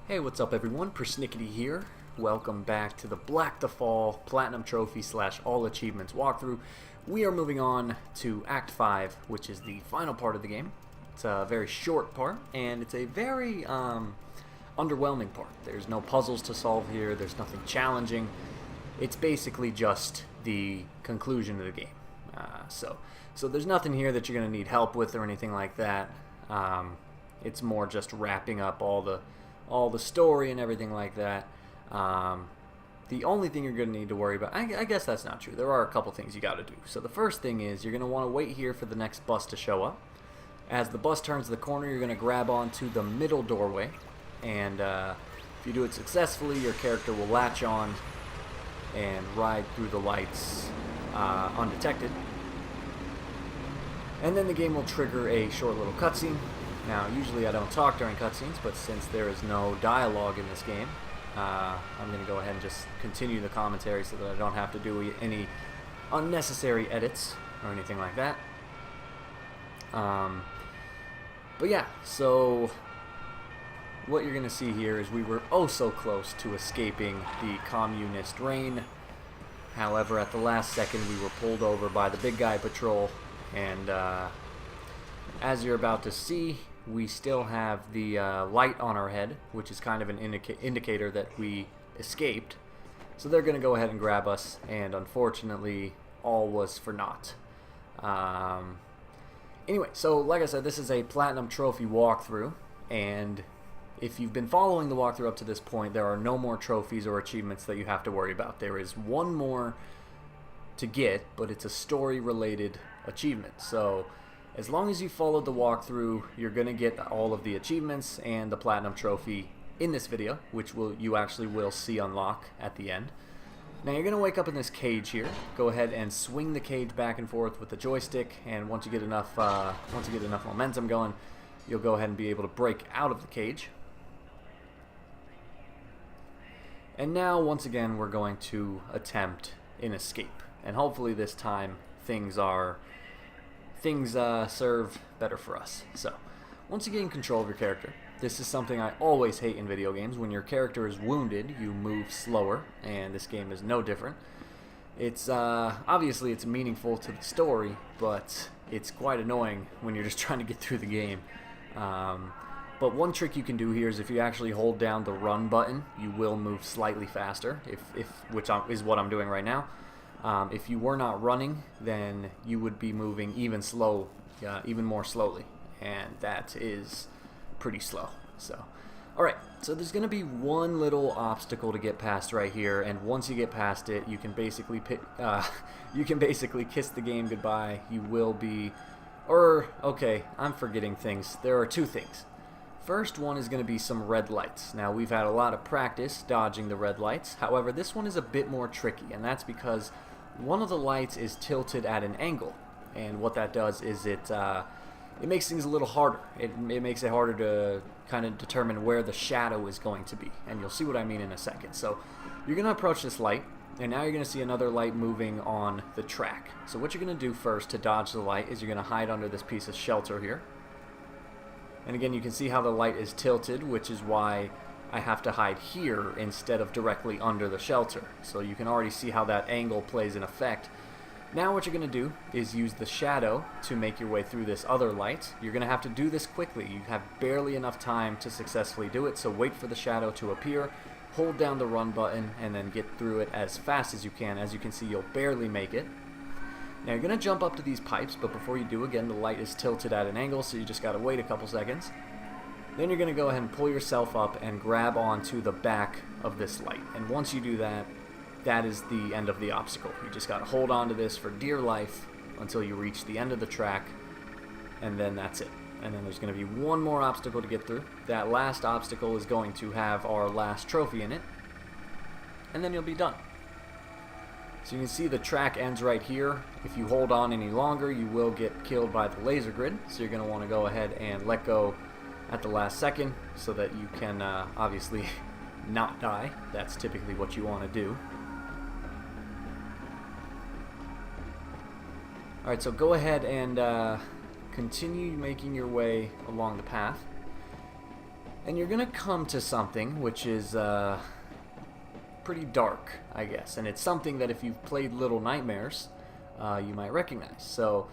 Hey, what's up everyone? PersNikity here. Welcome back to the Black to Fall Platinum Trophy / All Achievements walkthrough. We are moving on to Act 5, which is the final part of the game. It's a very short part, and it's a very underwhelming part. There's no puzzles to solve here, there's nothing challenging. It's basically just the conclusion of the game. So there's nothing here that you're going to need help with or anything like that. It's more just wrapping up all the story and everything like that. The only thing you're going to need to worry about, I guess that's not true. There are a couple things you got to do. So the first thing is you're going to want to wait here for the next bus to show up. As the bus turns the corner, you're going to grab onto the middle doorway, and if you do it successfully, your character will latch on and ride through the lights undetected. And then the game will trigger a short little cutscene. Now, usually I don't talk during cutscenes, but since there is no dialogue in this game, I'm going to go ahead and just continue the commentary so that I don't have to do any unnecessary edits or anything like that. But yeah, so what you're going to see here is we were oh so close to escaping the communist reign. However, at the last second we were pulled over by the big guy patrol, and as you're about to see, we still have the light on our head, which is kind of an indicator that we escaped. So they're going to go ahead and grab us, and unfortunately, all was for naught. Anyway, so like I said, this is a Platinum Trophy walkthrough, and if you've been following the walkthrough up to this point, there are no more trophies or achievements that you have to worry about. There is one more to get, but it's a story-related achievement. So as long as you followed the walkthrough, you're going to get all of the achievements and the Platinum Trophy in this video, which you actually will see unlock at the end. Now you're going to wake up in this cage here. Go ahead and swing the cage back and forth with the joystick, and once you get enough momentum going, you'll go ahead and be able to break out of the cage. And now, once again, we're going to attempt an escape, and hopefully this time things serve better for us. So, once you gain control of your character, this is something I always hate in video games. When your character is wounded, you move slower, and this game is no different. It's obviously it's meaningful to the story, but it's quite annoying when you're just trying to get through the game. But one trick you can do here is if you actually hold down the run button, you will move slightly faster, which is what I'm doing right now. If you were not running, then you would be moving even more slowly, and that is pretty slow. So, alright, so there's going to be one little obstacle to get past right here, and once you get past it, you can basically kiss the game goodbye. You will be, okay, I'm forgetting things. There are two things. First one is going to be some red lights. Now, we've had a lot of practice dodging the red lights. However, this one is a bit more tricky, and that's because one of the lights is tilted at an angle, and what that does is it makes things a little harder. It makes it harder to kind of determine where the shadow is going to be, and you'll see what I mean in a second. So you're going to approach this light, and now you're going to see another light moving on the track. So what you're going to do first to dodge the light is you're going to hide under this piece of shelter here. And again, you can see how the light is tilted, which is why I have to hide here instead of directly under the shelter. So you can already see how that angle plays an effect. Now what you're going to do is use the shadow to make your way through this other light. You're going to have to do this quickly. You have barely enough time to successfully do it, so wait for the shadow to appear, hold down the run button, and then get through it as fast as you can. As you can see, you'll barely make it. Now you're going to jump up to these pipes, but before you do, again, the light is tilted at an angle, so you just got to wait a couple seconds. Then you're going to go ahead and pull yourself up and grab onto the back of this light. And once you do that, that is the end of the obstacle. You just got to hold on to this for dear life until you reach the end of the track, and then that's it. And then there's going to be one more obstacle to get through. That last obstacle is going to have our last trophy in it, and then you'll be done. So you can see the track ends right here. If you hold on any longer, you will get killed by the laser grid. So you're going to want to go ahead and let go at the last second so that you can obviously not die. That's typically what you want to do. Alright, so go ahead and continue making your way along the path. And you're going to come to something which is pretty dark, I guess. And it's something that if you've played Little Nightmares, you might recognize. So,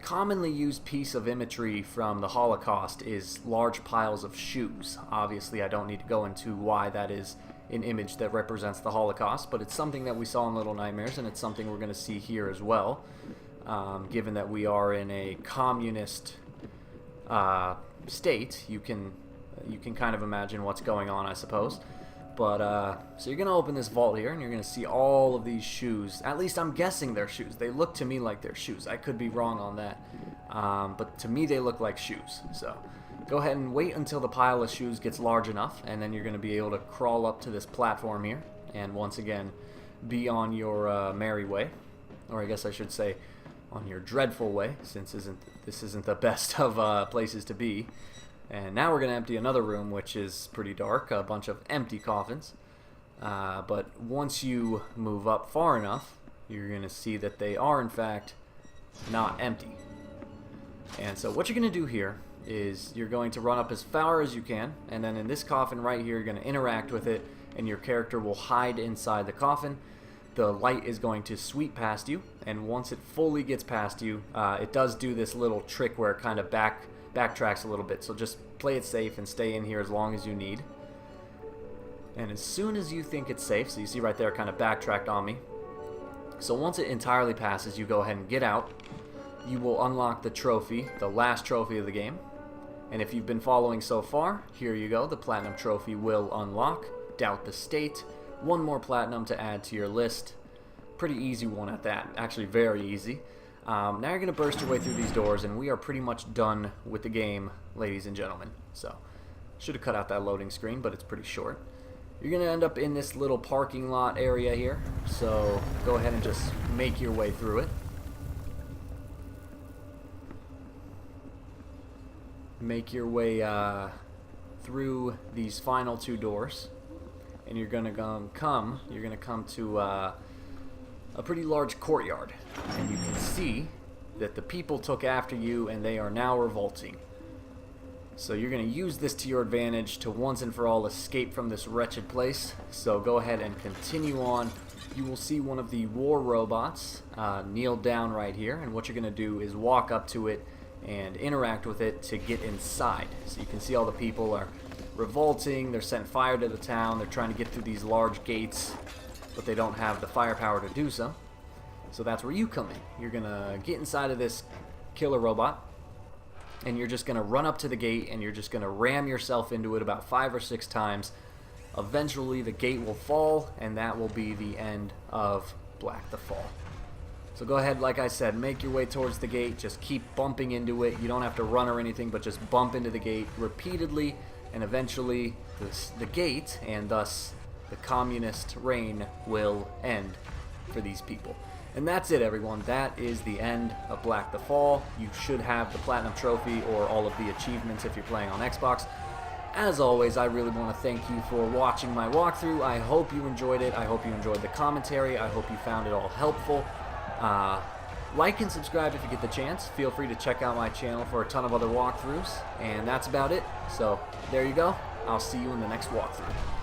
commonly used piece of imagery from the Holocaust is large piles of shoes. Obviously, I don't need to go into why that is an image that represents the Holocaust, but it's something that we saw in Little Nightmares, and it's something we're going to see here as well, given that we are in a communist state. You can kind of imagine what's going on, I suppose. But, so you're going to open this vault here, and you're going to see all of these shoes. At least I'm guessing they're shoes. They look to me like they're shoes. I could be wrong on that. But to me, they look like shoes. So, go ahead and wait until the pile of shoes gets large enough, and then you're going to be able to crawl up to this platform here, and once again, be on your merry way. Or I guess I should say, on your dreadful way, since this isn't the best of places to be. And now we're going to empty another room, which is pretty dark, a bunch of empty coffins. But once you move up far enough, you're going to see that they are, in fact, not empty. And so what you're going to do here is you're going to run up as far as you can, and then in this coffin right here, you're going to interact with it, and your character will hide inside the coffin. The light is going to sweep past you, and once it fully gets past you, it does do this little trick where it kind of backtracks a little bit, so just play it safe and stay in here as long as you need. And as soon as you think it's safe, so you see right there, kind of backtracked on me. So once it entirely passes, you go ahead and get out. You will unlock the trophy, the last trophy of the game. And if you've been following so far, here you go, the platinum trophy will unlock. Doubt the state. One more platinum to add to your list. Pretty easy one at that, actually very easy. Now you're going to burst your way through these doors, and we are pretty much done with the game, ladies and gentlemen. So, should have cut out that loading screen, but it's pretty short. You're going to end up in this little parking lot area here, so go ahead and just make your way through it. Make your way through these final two doors, and you're going to come to a pretty large courtyard, and you can see that the people took after you and they are now revolting. So you're going to use this to your advantage to once and for all escape from this wretched place. So go ahead and continue on. You will see one of the war robots kneel down right here, and what you're going to do is walk up to it and interact with it to get inside. So you can see all the people are revolting, they're setting fire to the town, they're trying to get through these large gates, but they don't have the firepower to do so. So that's where you come in. You're going to get inside of this killer robot, and you're just going to run up to the gate, and you're just going to ram yourself into it about 5 or 6 times. Eventually the gate will fall, and that will be the end of Black the Fall. So go ahead, like I said, make your way towards the gate. Just keep bumping into it. You don't have to run or anything, but just bump into the gate repeatedly, and eventually the gate, and thus the communist reign, will end for these people. And that's it, everyone. That is the end of Black the Fall. You should have the Platinum Trophy or all of the achievements if you're playing on Xbox. As always, I really want to thank you for watching my walkthrough. I hope you enjoyed it. I hope you enjoyed the commentary. I hope you found it all helpful. Like and subscribe if you get the chance. Feel free to check out my channel for a ton of other walkthroughs. And that's about it. So, there you go. I'll see you in the next walkthrough.